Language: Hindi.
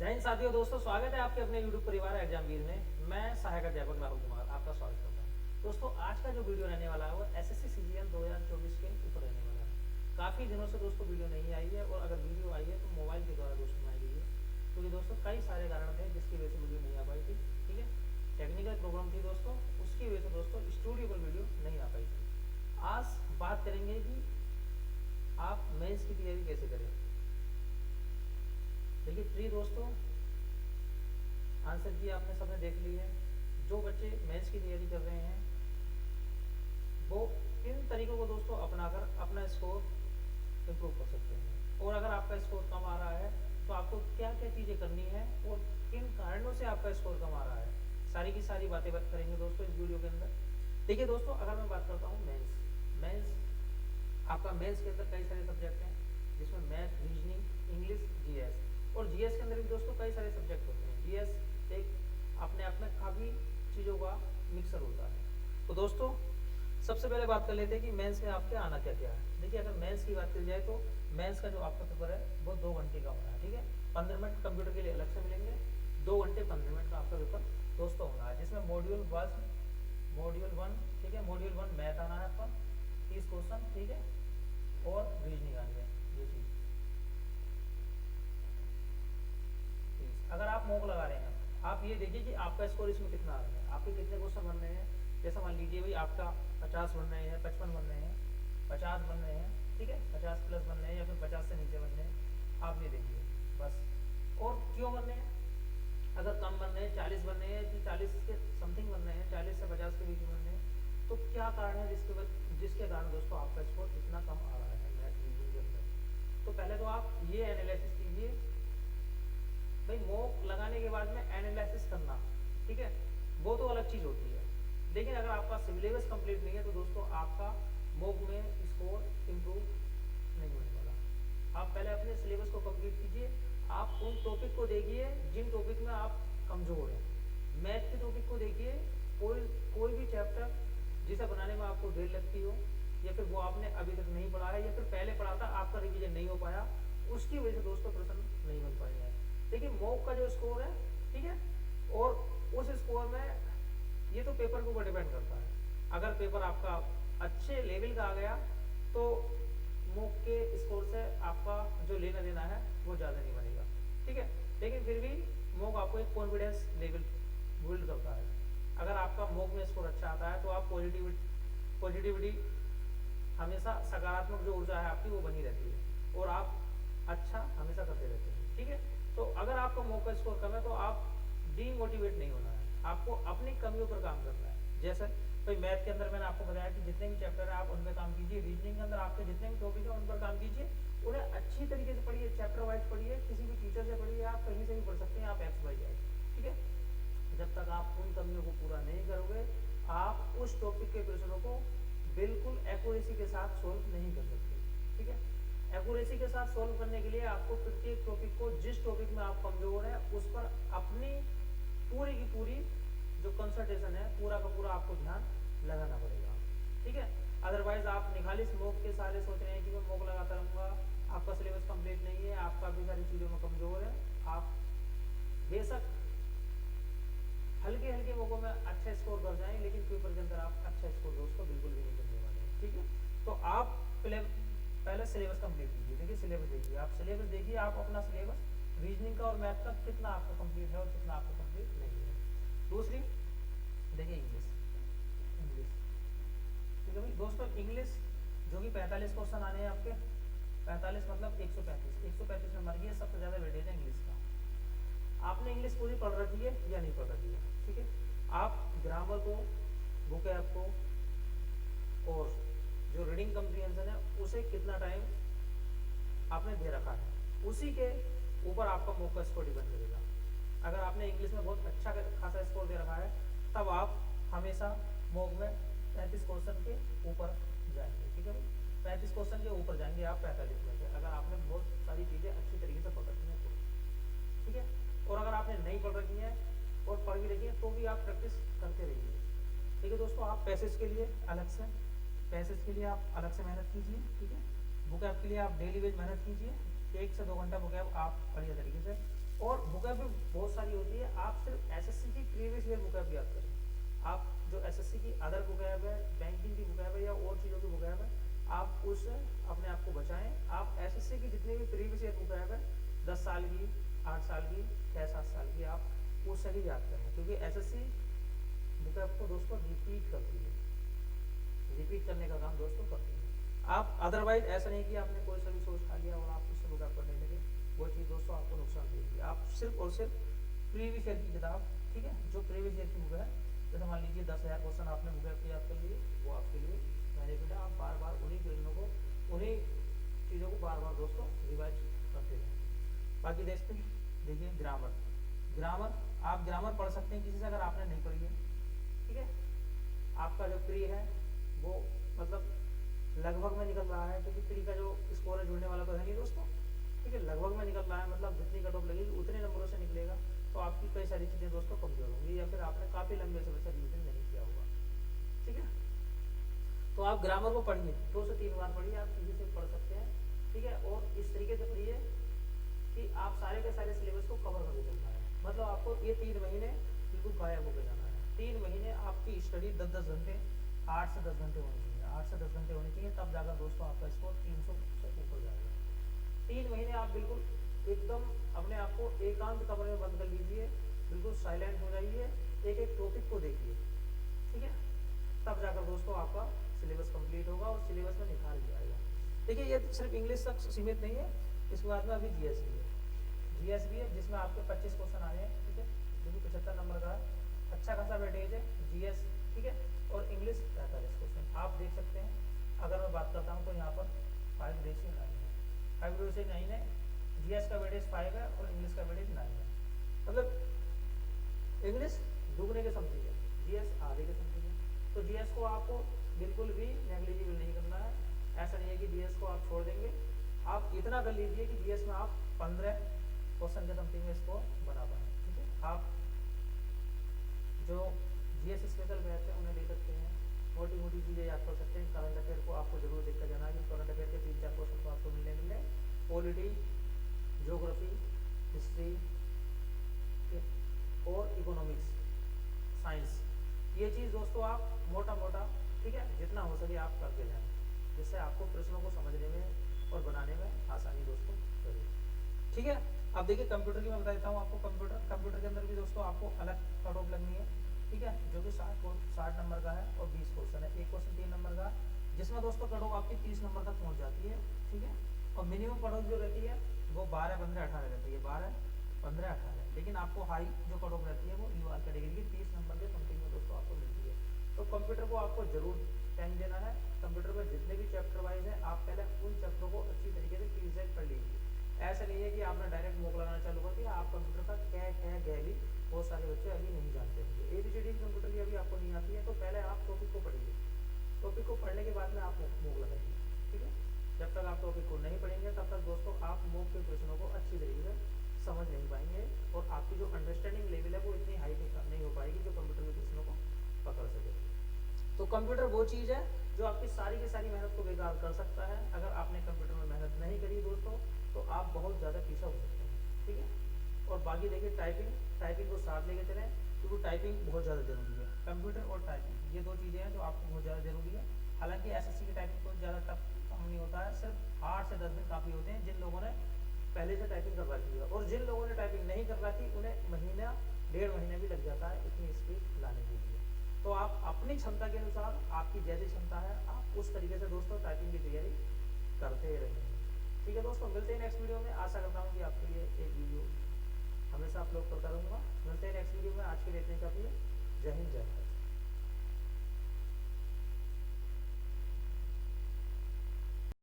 जय हिंद साथियों, दोस्तों स्वागत है आपके अपने YouTube परिवार एग्जाम वीर में। मैं सहायक अध्यापक राहुल कुमार आपका स्वागत करता हूं। दोस्तों आज का जो वीडियो रहने वाला है वो एसएससी सीजीएल 2024 के ऊपर रहने वाला है। काफ़ी दिनों से दोस्तों वीडियो नहीं आई है, और अगर वीडियो आई है तो मोबाइल के द्वारा दोस्तों आई गई है, क्योंकि दोस्तों कई सारे कारण थे जिसकी वजह से वीडियो नहीं आ पाई थी। ठीक है, टेक्निकल प्रॉब्लम थी दोस्तों, उसकी वजह से दोस्तों स्टूडियो पर वीडियो नहीं आ पाई थी। आज बात करेंगे कि आप मेंस की तैयारी कैसे करें। देखिए प्रिय दोस्तों, आंसर की आपने सबने देख ली है। जो बच्चे मेंस की तैयारी कर रहे हैं वो इन तरीकों को दोस्तों अपनाकर अपना स्कोर इम्प्रूव कर सकते हैं। और अगर आपका स्कोर कम आ रहा है तो आपको क्या क्या चीज़ें करनी है और किन कारणों से आपका स्कोर कम आ रहा है, सारी की सारी बातें करेंगे दोस्तों इस वीडियो के अंदर। देखिए दोस्तों, अगर मैं बात करता हूँ मेंस आपका मेंस के अंदर कई सारे सब्जेक्ट हैं, जिसमें मैथ, रीजनिंग, इंग्लिश, जीएस। और जीएस के अंदर भी दोस्तों कई सारे सब्जेक्ट होते हैं। जीएस एक अपने आप में काफ़ी चीज़ों का मिक्सर होता है। तो दोस्तों सबसे पहले बात कर लेते हैं कि मेंस में आपके आना क्या क्या है। देखिए अगर मेंस की बात की जाए तो मेंस का जो आपका पेपर है वो 2 घंटे का होना है। ठीक है, 15 मिनट कंप्यूटर के लिए अलग से मिलेंगे, 2 घंटे 15 मिनट का आपका पेपर दोस्तों होना है, जिसमें मॉड्यूल 1, ठीक है, मॉड्यूल 1 मैथ आना है आपका 30 क्वेश्चन, ठीक है, और रीजनिंग आनी है ये चीज़। अगर आप मॉक लगा रहे हैं, आप ये देखिए कि आपका स्कोर इसमें कितना आ रहा है, आपके कितने क्वेश्चन बन रहे हैं। जैसा मान लीजिए भाई आपका 50 बन रहे हैं, 55 बन रहे हैं, 50 बन रहे हैं, ठीक है, 50 प्लस बन रहे हैं या फिर 50 से नीचे बन रहे हैं, आप ये देखिए बस। और क्यों बन रहे हैं, अगर कम बन रहे हैं 40 बन रहे हैं कि 40 के समथिंग बन रहे हैं, 40 से 50 के बीच बन रहे हैं, तो क्या कारण है जिसके कारण दोस्तों आपका स्कोर इतना कम आ रहा है मैथ रीजनिंग के अंदर। तो पहले तो आप ये एनालिसिस कीजिए भाई, मॉक लगाने के बाद में एनालिसिस करना, ठीक है, वो तो अलग चीज़ होती है। लेकिन अगर आपका सिलेबस कंप्लीट नहीं है तो दोस्तों आपका मॉक में स्कोर इम्प्रूव नहीं होने वाला। आप पहले अपने सिलेबस को कंप्लीट कीजिए, आप उन टॉपिक को देखिए जिन टॉपिक में आप कमज़ोर हैं। मैथ के टॉपिक को देखिए, कोई भी चैप्टर जिसे बनाने में आपको देर लगती हो, या फिर वो आपने अभी तक नहीं पढ़ा है, या फिर पहले पढ़ा था आपका रिवीजन नहीं हो पाया, उसकी वजह से दोस्तों प्रश्न नहीं बन पाए हैं। देखिए मॉक का जो स्कोर है, ठीक है, और उस स्कोर में ये तो पेपर के ऊपर डिपेंड करता है। अगर पेपर आपका अच्छे लेवल का आ गया तो मॉक के स्कोर से आपका जो लेना देना है वो ज़्यादा नहीं बनेगा, ठीक है। लेकिन फिर भी मॉक आपको एक कॉन्फिडेंस लेवल बिल्ड करता है। अगर आपका मॉक में स्कोर अच्छा आता है तो आप पॉजिटिविटी हमेशा सकारात्मक जो ऊर्जा है आपकी वो बनी रहती है, और आप अच्छा हमेशा करते रहते हैं, ठीक है। तो अगर आपका मॉक का स्कोर कम है तो आप डीमोटिवेट नहीं होना है, आपको अपनी कमियों पर काम करना है। जैसे भाई मैथ के अंदर मैंने आपको बताया कि जितने भी चैप्टर है आप उन पर काम कीजिए, रीजनिंग के अंदर आपके जितने भी टॉपिक है उन पर काम कीजिए, उन्हें अच्छी तरीके से पढ़िए, चैप्टर वाइज पढ़िए, किसी भी टीचर से पढ़िए, आप कहीं से भी पढ़ सकते हैं, आप XYZ, ठीक है। जब तक आप उन कमियों को पूरा नहीं करोगे आप उस टॉपिक के प्रश्नों को बिल्कुल एक्यूरेसी के साथ सोल्व नहीं कर सकते, ठीक है। एक्यूरेसी के साथ सोल्व करने के लिए आपको प्रत्येक टॉपिक को, जिस टॉपिक में आप कमजोर हैं उस पर अपनी पूरी की पूरी जो कंसंट्रेशन है, पूरा का पूरा आपको ध्यान लगाना पड़ेगा, ठीक है। अदरवाइज आप निखालिस मॉक के सारे सोच रहे हैं कि मैं मॉक लगाता रहूँगा, आपका सिलेबस कंप्लीट नहीं है, आप काफ़ी सारी चीज़ों में कमज़ोर है, आप बेशक हल्के हल्के मौकों में अच्छा स्कोर कर जाएं, लेकिन पेपर के अंदर आप अच्छा स्कोर दोस्तों बिल्कुल भी नहीं करने वाले हैं, ठीक है। तो आप पहले सिलेबस कंप्लीट कीजिए। देखिए सिलेबस देखिए, आप सिलेबस देखिए, आप अपना सिलेबस रीजनिंग का और मैथ का कितना आपका कंप्लीट है और कितना आपका कंप्लीट नहीं है। दूसरी देखिए इंग्लिश, ठीक है भाई दोस्तों, इंग्लिश जो कि 45 क्वेश्चन आने हैं आपके, 45 मतलब 135 नंबर की सबसे ज़्यादा वेटेज है इंग्लिश का। आपने इंग्लिश पूरी पढ़ रखी है या नहीं पढ़ रखी है, ठीक है। आप ग्रामर को, वोकैब को और जो रीडिंग कम्प्रीहेंशन है उसे कितना टाइम आपने दे रखा है, उसी के ऊपर आपका मॉक का स्कोर डिपेंड करेगा। अगर आपने इंग्लिश में बहुत अच्छा खासा स्कोर दे रखा है तब आप हमेशा मॉक में 35 क्वेश्चन के ऊपर जाएंगे, ठीक है भाई, 35 क्वेश्चन के ऊपर जाएंगे आप 45 में से, अगर आपने बहुत सारी चीज़ें अच्छी तरीके से पढ़ रखी हैं तो, ठीक है। और अगर आपने नहीं पढ़ रखी है और पढ़ भी रखी है तो भी आप प्रैक्टिस करते रहिए, ठीक है दोस्तों। आप पैसेज के लिए अलग से मेहनत कीजिए, ठीक है। बुकैब के लिए आप डेली वेज मेहनत कीजिए, 1 से 2 घंटा बुकैब आप बढ़िया तरीके से और बुकअप भी बहुत सारी होती है, आप सिर्फ एसएससी की प्रीवियस ईयर बुकअप याद करें। आप जो एसएससी की अदर बुकअप है, बैंकिंग की बुकअप है या और चीज़ों की बुकअप है, आप उससे अपने आप को बचाएं। आप एसएससी की जितनी भी प्रीवियस ईयर बुकअप है 10 साल की, 8 साल की, 6-7 साल की, आप उससे ही याद करें, क्योंकि एसएससी बुकअप को दोस्तों रिपीट करती है, रिपीट करने का काम दोस्तों करती है। आप अदरवाइज ऐसा नहीं कि आपने कोई सा भी सोच खा लिया और आप उससे बुकअप करने लगे, वो चीज़ दोस्तों आपको नुकसान देगी। आप सिर्फ और सिर्फ प्रीवियस ईयर की किताब, ठीक है, जो प्रीवियस ईयर की बुक है, जैसे मान लीजिए 10,000 क्वेश्चन आपने बुकअप याद कर लिए, वो आपके लिए बेनिफिट है। आप बार बार उन्हीं क्वेश्चनों को, उन्हीं चीज़ों को बार बार दोस्तों रिवाइज करते रहें। बाकी देखिए ग्रामर, ग्रामर आप ग्रामर पढ़ सकते हैं किसी से, अगर आपने नहीं पढ़ी है, ठीक है। आपका जो प्री है वो मतलब लगभग में निकल रहा है, क्योंकि प्री का जो स्कोर है जुड़ने वाला तो है नहीं दोस्तों, ठीक है, लगभग में निकल रहा है, मतलब जितनी कट ऑफ लगेगी उतने नंबरों से निकलेगा। तो आपकी कई सारी चीज़ें दोस्तों कमजोर होंगी, या फिर आपने काफ़ी लंबे समय से रिविजन नहीं किया होगा, ठीक है। तो आप ग्रामर को पढ़िए, 2 से 3 बार पढ़िए, आप किसी से पढ़ सकते हैं, ठीक है। और इस तरीके से पढ़िए कि आप सारे के सारे सिलेबस को कवर करके चलना है। मतलब आपको ये 3 महीने बिल्कुल गायब होकर जाना है। 3 महीने आपकी स्टडी 10-10 घंटे, 8 से 10 घंटे होनी चाहिए, 8 से 10 घंटे होनी चाहिए, तब जाकर दोस्तों आपका स्कोर 300 से ऊपर जाएगा। 3 महीने आप बिल्कुल एकदम अपने आप को एकांत कमरे में बंद कर लीजिए, बिल्कुल साइलेंट हो जाइए, एक एक टॉपिक को देखिए, ठीक है, तब जाकर दोस्तों आपका सिलेबस कंप्लीट होगा और सिलेबस में निखार भी आएगा। देखिए ये सिर्फ इंग्लिश तक सीमित नहीं है, इसके बाद में अभी जीएस भी है, जीएस भी है जिसमें आपके 25 क्वेश्चन आए हैं, ठीक है, जो कि 75 नंबर का है, अच्छा खासा वेटेज है जीएस, ठीक है। और इंग्लिश 45 क्वेश्चन आप देख सकते हैं। अगर मैं बात करता हूँ तो यहाँ पर 5:9 है, 5:9 है, जीएस का वेटेज 5 है और इंग्लिश का वेटेज 9 है। मतलब इंग्लिश दुगने के समथिंग है, जीएस आधे के समथिंग है। तो जीएस को आपको बिल्कुल भी नेग्लिजिबल नहीं करना है। ऐसा नहीं है कि जीएस को आप छोड़ देंगे, आप इतना कर लीजिए कि जीएस में आप 15 क्वेश्चन के समथिंग में इसको बना पाए, ठीक है। आप जो जीएस स्पेशल बैच है उन्हें ले सकते हैं, मोटी मोटी चीज़ें याद कर सकते हैं। करंट अफेयर को आपको जरूर देखकर जाना है, करंट अफेयर के 3-4 क्वेश्चन तो आपको मिले, पॉलिटी, ज्योग्राफी, हिस्ट्री और इकोनॉमिक्स, साइंस, ये चीज़ दोस्तों आप मोटा मोटा, ठीक है, जितना हो सके आप करके जाएं, जिससे आपको प्रश्नों को समझने में और बनाने में आसानी दोस्तों होगी, ठीक है। अब देखिए कंप्यूटर की मैं बता देता हूँ आपको। कंप्यूटर के अंदर भी दोस्तों आपको अलग कट ऑफ लगनी है, ठीक है, जो कि 60 नंबर का है और 20 क्वेश्चन है। एक क्वेश्चन 3 नंबर का, जिसमें दोस्तों कट ऑफ आपकी 30 नंबर तक पहुँच जाती है, ठीक है। और मिनिमम कट ऑफ जो रहती है वो 12, 15, 18 रहती है, 12, 15, 18। लेकिन आपको हाई जो कट ऑफ रहती है वो यूआर कैटेगरी की 30 नंबर के समथिंग में दोस्तों आपको मिलती है। तो कंप्यूटर को आपको जरूर टाइम देना है। कंप्यूटर में जितने भी चैप्टर वाइज है आप पहले उन चैप्टरों को अच्छी तरीके से प्रीसेट कर लीजिए। ऐसा नहीं है कि आपने डायरेक्ट मोक लगाना चालू कर दिया, आप कंप्यूटर का क्या क्या गया भी बहुत सारे बच्चे अभी नहीं जानते होंगे, एबीसीडी कंप्यूटर की अभी आपको नहीं आती है, तो पहले आप टॉपिक को पढ़िए, टॉपिक को पढ़ने के बाद में आप मोक लगाइए, ठीक है। जब तक आप टॉपिक को नहीं पढ़ेंगे तब तक दोस्तों आप मोक के क्वेश्चनों को अच्छी तरीके से समझ नहीं पाएंगे, और आपकी जो अंडरस्टैंडिंग लेवल है वो इतनी हाई नहीं हो पाएगी जो कंप्यूटर के क्वेश्चनों को पकड़ सके। तो कंप्यूटर वो चीज़ है जो आपकी सारी की सारी मेहनत को बेकार कर सकता है। अगर आपने कंप्यूटर में मेहनत नहीं करी दोस्तों तो आप बहुत ज़्यादा पीछा हो सकते हैं, ठीक है। और बाकी देखिए टाइपिंग को साथ लेके चलें, क्योंकि टाइपिंग बहुत ज़्यादा जरूरी है। कंप्यूटर और टाइपिंग ये 2 चीज़ें हैं जो आपको बहुत ज़्यादा जरूरी है। हालांकि एसएससी की टाइपिंग को ज़्यादा टफ काम नहीं होता है, सिर्फ 8 से 10 दिन काफ़ी होते हैं जिन लोगों ने पहले से टाइपिंग कर रखी है, और जिन लोगों ने टाइपिंग नहीं कर रखी उन्हें महीना 1.5 महीना भी लग जाता है इतनी स्पीड लाने के लिए। तो आप अपनी क्षमता के अनुसार, आपकी जैसी क्षमता है आप उस तरीके से दोस्तों टाइपिंग की तैयारी करते रहेंगे, ठीक है दोस्तों। मिलते हैं नेक्स्ट वीडियो में। आशा करता हूँ कि आपके लिए एक वीडियो हमेशा अपलोड करता रहूँगा। मिलते हैं नेक्स्ट वीडियो में। आज के लिए इतने काफ़ी है। जय हिंद, जय भारत।